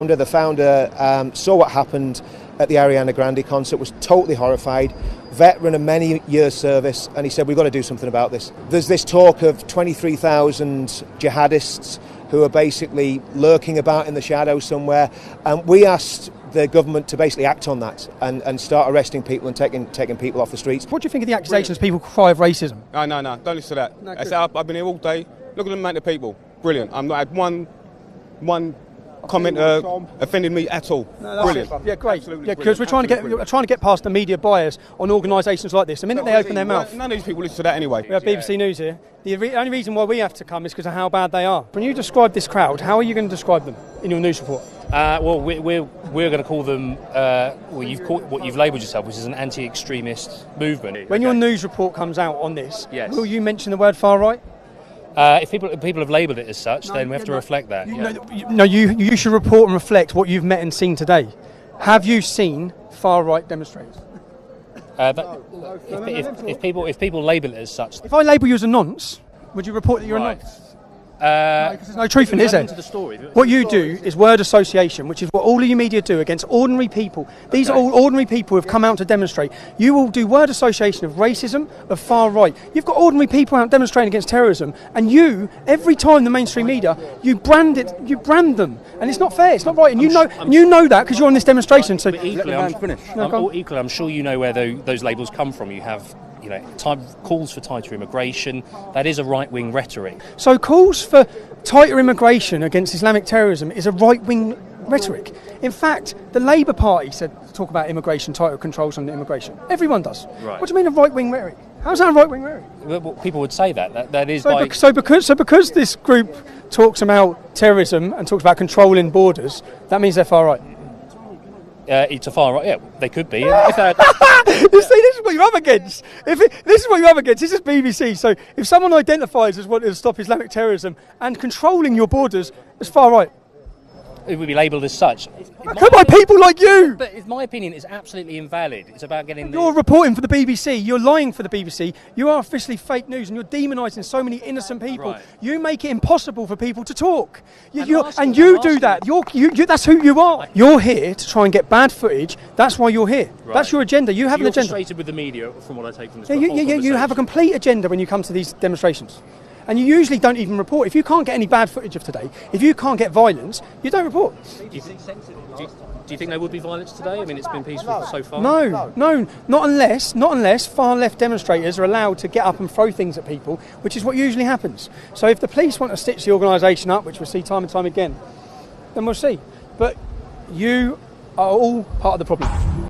The founder saw what happened at the Ariana Grande concert, was totally horrified, veteran of many years service, and he said, we've got to do something about this. There's this talk of 23,000 jihadists who are basically lurking about in the shadows somewhere, and we asked the government to basically act on that and start arresting people and taking people off the streets. What do you think of the accusations people cry of racism? No, don't listen to that. No, I've been here all day. Look at the amount of people. Brilliant. I've not had one comment offended me at all. No, brilliant. Yeah, great. Absolutely, yeah, because we're trying to get past the media bias on organisations like this. The minute they open their mouth, none of these people listen to that anyway. We have BBC News here. The only reason why we have to come is because of how bad they are. When you describe this crowd, how are you going to describe them in your news report? Well, we're going to call them. What you've labelled yourself, which is an anti-extremist movement. When your news report comes out on this, yes, will you mention the word far right? If people have labelled it as such, then we have to reflect that. You should report and reflect what you've met and seen today. Have you seen far right demonstrators? If people label it as such, if I label you as a nonce, would you report that you're a nonce? There's no truth in it, is there? What you do is word association, which is what all of you media do against ordinary people. These are all ordinary people who have come out to demonstrate. You will do word association of racism, of far right. You've got ordinary people out demonstrating against terrorism, and you, every time the mainstream media, you brand them, and it's not fair, it's not right, and you know that because you're on this demonstration. So equally, I'm sure you know where those labels come from. You have, calls for tighter immigration. That is a right-wing rhetoric. So calls for tighter immigration against Islamic terrorism is a right-wing rhetoric. In fact, the Labour Party talk about immigration, tighter controls on immigration. Everyone does. Right. What do you mean a right-wing rhetoric? How's that a right-wing rhetoric? Well, people would say that is because this group talks about terrorism and talks about controlling borders, that means they're far right. It's a far right. Yeah, they could be. You see, this is what you're up against. This is what you're up against. This is BBC. So if someone identifies as wanting to stop Islamic terrorism and controlling your borders, it's far right. It would be labelled as such. Come by people like you! But my opinion is absolutely invalid. It's about getting... You're reporting for the BBC. You're lying for the BBC. You are officially fake news, and you're demonising so many innocent people. Right. You make it impossible for people to talk. You do that. That's who you are. You're here to try and get bad footage. That's why you're here. Right. That's your agenda. You have an agenda. You're frustrated with the media, from what I take from this. You have a complete agenda when you come to these demonstrations. And you usually don't even report. If you can't get any bad footage of today, if you can't get violence, you don't report. Do you think there would be violence today? I mean, it's been peaceful so far. No, not unless far left demonstrators are allowed to get up and throw things at people, which is what usually happens. So if the police want to stitch the organisation up, which we'll see time and time again, then we'll see. But you are all part of the problem.